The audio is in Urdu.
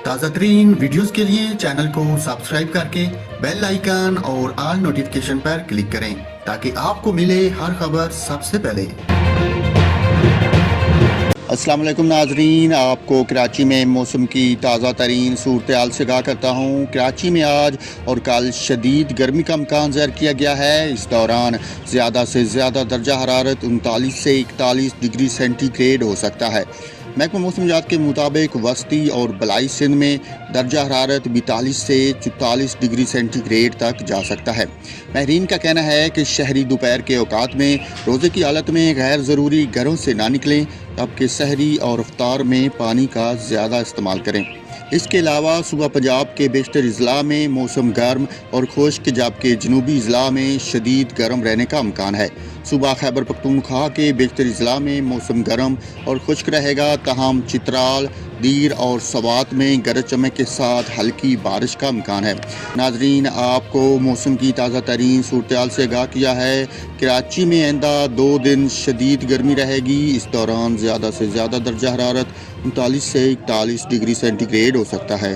تازہ ترین ویڈیوز کے لیے چینل کو سبسکرائب کر کے بیل آئیکن اور آل نوٹیفیکیشن پر کلک کریں تاکہ آپ کو ملے ہر خبر سب سے پہلے۔ السلام علیکم ناظرین، آپ کو کراچی میں موسم کی تازہ ترین صورتحال سے آگاہ کرتا ہوں۔ کراچی میں آج اور کل شدید گرمی کا امکان ظاہر کیا گیا ہے۔ اس دوران زیادہ سے زیادہ درجہ حرارت 39 سے 41 ڈگری سینٹی گریڈ ہو سکتا ہے۔ محکمہ موسمیات کے مطابق وسطی اور بلائی سندھ میں درجہ حرارت 42 سے 44 ڈگری سینٹی گریڈ تک جا سکتا ہے۔ ماہرین کا کہنا ہے کہ شہری دوپہر کے اوقات میں روزے کی حالت میں غیر ضروری گھروں سے نہ نکلیں، جبکہ سحری اور افطار میں پانی کا زیادہ استعمال کریں۔ اس کے علاوہ صبح پنجاب کے بیشتر اضلاع میں موسم گرم اور خشک، جبکہ جنوبی اضلاع میں شدید گرم رہنے کا امکان ہے۔ صبح خیبر پختونخوا کے بیشتر اضلاع میں موسم گرم اور خشک رہے گا، تاہم چترال، دیر اور سوات میں گرج چمک کے ساتھ ہلکی بارش کا امکان ہے۔ ناظرین، آپ کو موسم کی تازہ ترین صورتحال سے آگاہ کیا ہے۔ کراچی میں آئندہ 2 دن شدید گرمی رہے گی۔ اس دوران زیادہ سے زیادہ درجہ حرارت 39 سے 41 ڈگری سینٹی گریڈ ہو سکتا ہے۔